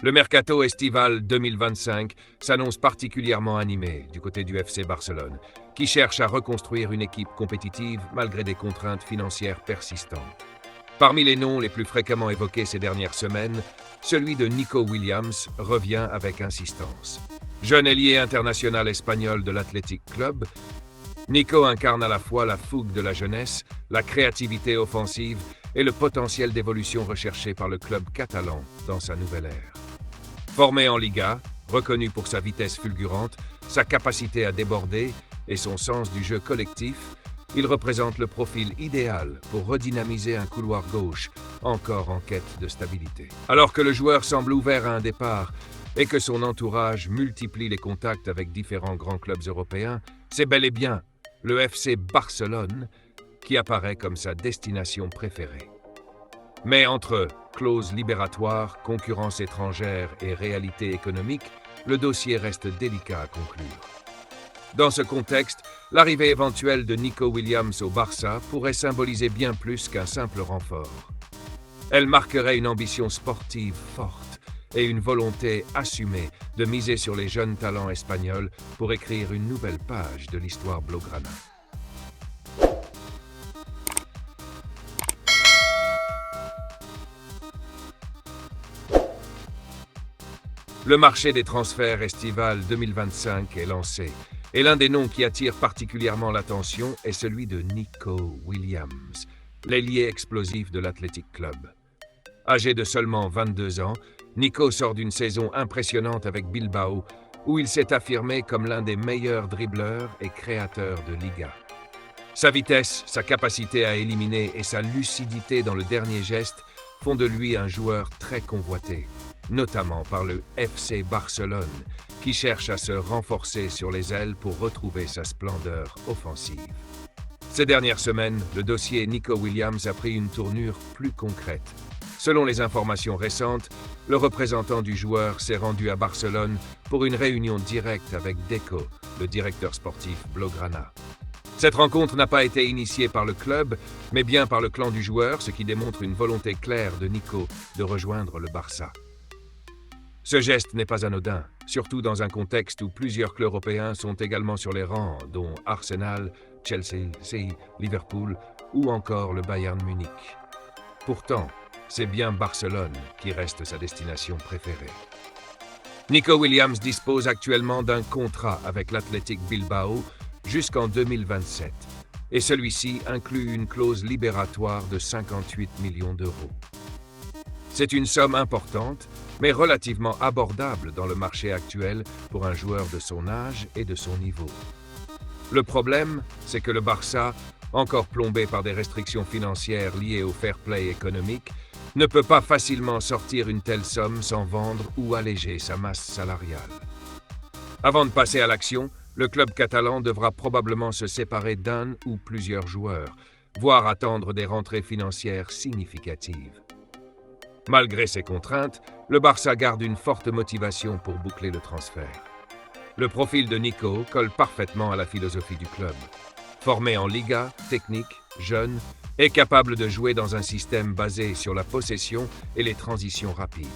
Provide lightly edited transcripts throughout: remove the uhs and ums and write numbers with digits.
Le mercato estival 2025 s'annonce particulièrement animé du côté du FC Barcelone, qui cherche à reconstruire une équipe compétitive malgré des contraintes financières persistantes. Parmi les noms les plus fréquemment évoqués ces dernières semaines, celui de Nico Williams revient avec insistance. Jeune ailier international espagnol de l'Athletic Club, Nico incarne à la fois la fougue de la jeunesse, la créativité offensive et le potentiel d'évolution recherché par le club catalan dans sa nouvelle ère. Formé en Liga, reconnu pour sa vitesse fulgurante, sa capacité à déborder et son sens du jeu collectif, il représente le profil idéal pour redynamiser un couloir gauche encore en quête de stabilité. Alors que le joueur semble ouvert à un départ et que son entourage multiplie les contacts avec différents grands clubs européens, c'est bel et bien le FC Barcelone qui apparaît comme sa destination préférée. Mais entre clauses libératoires, concurrence étrangère et réalité économique, le dossier reste délicat à conclure. Dans ce contexte, l'arrivée éventuelle de Nico Williams au Barça pourrait symboliser bien plus qu'un simple renfort. Elle marquerait une ambition sportive forte et une volonté assumée de miser sur les jeunes talents espagnols pour écrire une nouvelle page de l'histoire blaugrana. Le marché des transferts estival 2025 est lancé, et l'un des noms qui attire particulièrement l'attention est celui de Nico Williams, l'ailier explosif de l'Athletic Club. Âgé de seulement 22 ans, Nico sort d'une saison impressionnante avec Bilbao, où il s'est affirmé comme l'un des meilleurs dribbleurs et créateurs de Liga. Sa vitesse, sa capacité à éliminer et sa lucidité dans le dernier geste font de lui un joueur très convoité, notamment par le FC Barcelone, qui cherche à se renforcer sur les ailes pour retrouver sa splendeur offensive. Ces dernières semaines, le dossier Nico Williams a pris une tournure plus concrète. Selon les informations récentes, le représentant du joueur s'est rendu à Barcelone pour une réunion directe avec Deco, le directeur sportif blaugrana. Cette rencontre n'a pas été initiée par le club, mais bien par le clan du joueur, ce qui démontre une volonté claire de Nico de rejoindre le Barça. Ce geste n'est pas anodin, surtout dans un contexte où plusieurs clubs européens sont également sur les rangs, dont Arsenal, Chelsea, Liverpool ou encore le Bayern Munich. Pourtant, c'est bien Barcelone qui reste sa destination préférée. Nico Williams dispose actuellement d'un contrat avec l'Athletic Bilbao jusqu'en 2027, et celui-ci inclut une clause libératoire de 58 millions d'euros. C'est une somme importante, mais relativement abordable dans le marché actuel pour un joueur de son âge et de son niveau. Le problème, c'est que le Barça, encore plombé par des restrictions financières liées au fair play économique, ne peut pas facilement sortir une telle somme sans vendre ou alléger sa masse salariale. Avant de passer à l'action, le club catalan devra probablement se séparer d'un ou plusieurs joueurs, voire attendre des rentrées financières significatives. Malgré ces contraintes, le Barça garde une forte motivation pour boucler le transfert. Le profil de Nico colle parfaitement à la philosophie du club. Formé en Liga, technique, jeune et capable de jouer dans un système basé sur la possession et les transitions rapides.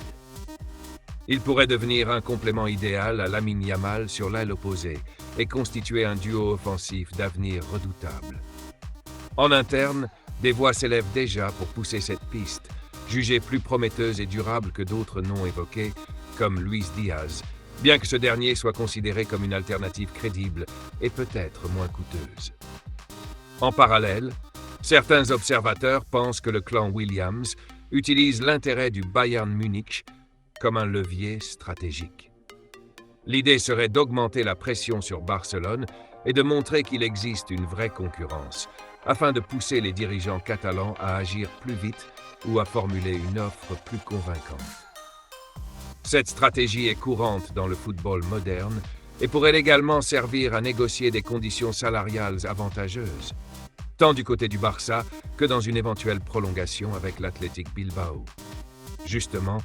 Il pourrait devenir un complément idéal à Lamine Yamal sur l'aile opposée et constituer un duo offensif d'avenir redoutable. En interne, des voix s'élèvent déjà pour pousser cette piste, jugée plus prometteuse et durable que d'autres noms évoqués, comme Luis Diaz, bien que ce dernier soit considéré comme une alternative crédible et peut-être moins coûteuse. En parallèle, certains observateurs pensent que le clan Williams utilise l'intérêt du Bayern Munich comme un levier stratégique. L'idée serait d'augmenter la pression sur Barcelone et de montrer qu'il existe une vraie concurrence, afin de pousser les dirigeants catalans à agir plus vite ou à formuler une offre plus convaincante. Cette stratégie est courante dans le football moderne et pourrait également servir à négocier des conditions salariales avantageuses, tant du côté du Barça que dans une éventuelle prolongation avec l'Athletic Bilbao. Justement,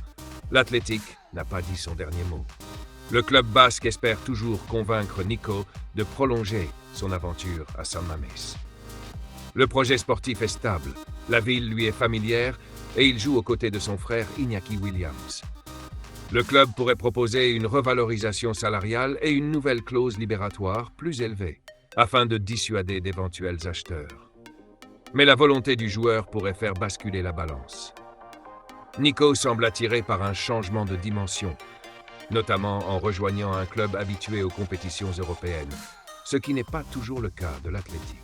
l'Athletic n'a pas dit son dernier mot. Le club basque espère toujours convaincre Nico de prolonger son aventure à San Mamés. Le projet sportif est stable, la ville lui est familière et il joue aux côtés de son frère Iñaki Williams. Le club pourrait proposer une revalorisation salariale et une nouvelle clause libératoire plus élevée, afin de dissuader d'éventuels acheteurs. Mais la volonté du joueur pourrait faire basculer la balance. Nico semble attiré par un changement de dimension, notamment en rejoignant un club habitué aux compétitions européennes, ce qui n'est pas toujours le cas de l'Athletic.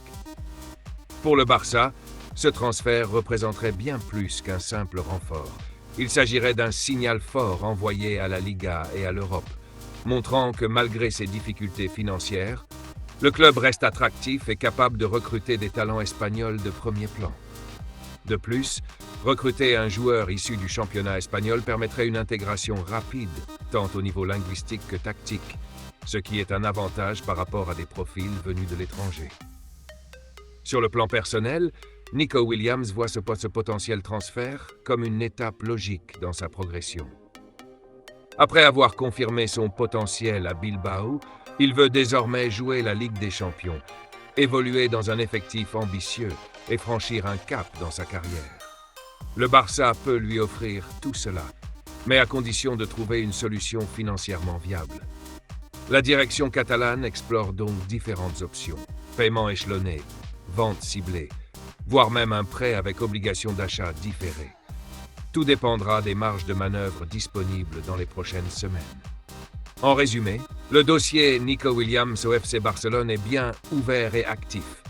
Pour le Barça, ce transfert représenterait bien plus qu'un simple renfort. Il s'agirait d'un signal fort envoyé à la Liga et à l'Europe, montrant que malgré ses difficultés financières, le club reste attractif et capable de recruter des talents espagnols de premier plan. De plus, recruter un joueur issu du championnat espagnol permettrait une intégration rapide, tant au niveau linguistique que tactique, ce qui est un avantage par rapport à des profils venus de l'étranger. Sur le plan personnel, Nico Williams voit ce potentiel transfert comme une étape logique dans sa progression. Après avoir confirmé son potentiel à Bilbao, il veut désormais jouer la Ligue des Champions, évoluer dans un effectif ambitieux et franchir un cap dans sa carrière. Le Barça peut lui offrir tout cela, mais à condition de trouver une solution financièrement viable. La direction catalane explore donc différentes options: paiement échelonné, vente ciblée, voire même un prêt avec obligation d'achat différée. Tout dépendra des marges de manœuvre disponibles dans les prochaines semaines. En résumé, le dossier Nico Williams au FC Barcelone est bien ouvert et actif,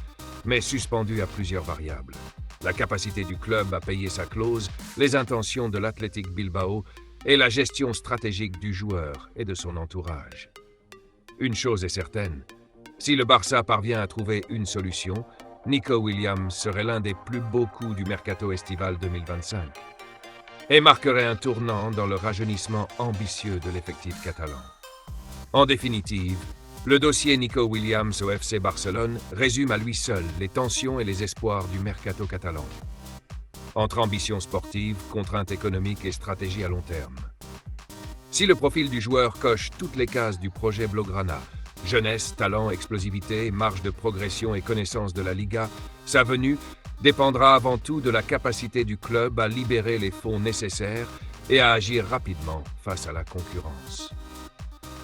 mais suspendu à plusieurs variables. La capacité du club à payer sa clause, les intentions de l'Athletic Bilbao et la gestion stratégique du joueur et de son entourage. Une chose est certaine, si le Barça parvient à trouver une solution, Nico Williams serait l'un des plus beaux coups du mercato estival 2025 et marquerait un tournant dans le rajeunissement ambitieux de l'effectif catalan. En définitive, le dossier Nico Williams au FC Barcelone résume à lui seul les tensions et les espoirs du mercato catalan, entre ambition sportive, contraintes économiques et stratégie à long terme. Si le profil du joueur coche toutes les cases du projet Blaugrana, jeunesse, talent, explosivité, marge de progression et connaissance de la Liga, sa venue dépendra avant tout de la capacité du club à libérer les fonds nécessaires et à agir rapidement face à la concurrence.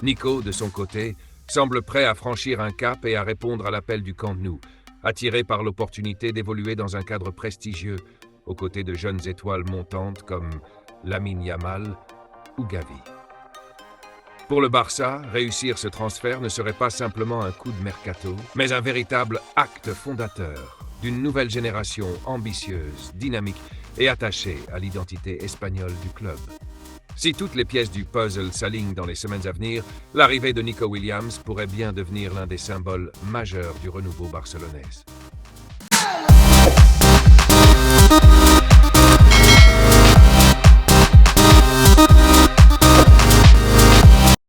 Nico, de son côté, semble prêt à franchir un cap et à répondre à l'appel du Camp Nou, attiré par l'opportunité d'évoluer dans un cadre prestigieux, aux côtés de jeunes étoiles montantes comme Lamine Yamal ou Gavi. Pour le Barça, réussir ce transfert ne serait pas simplement un coup de mercato, mais un véritable acte fondateur d'une nouvelle génération ambitieuse, dynamique et attachée à l'identité espagnole du club. Si toutes les pièces du puzzle s'alignent dans les semaines à venir, l'arrivée de Nico Williams pourrait bien devenir l'un des symboles majeurs du renouveau barcelonais.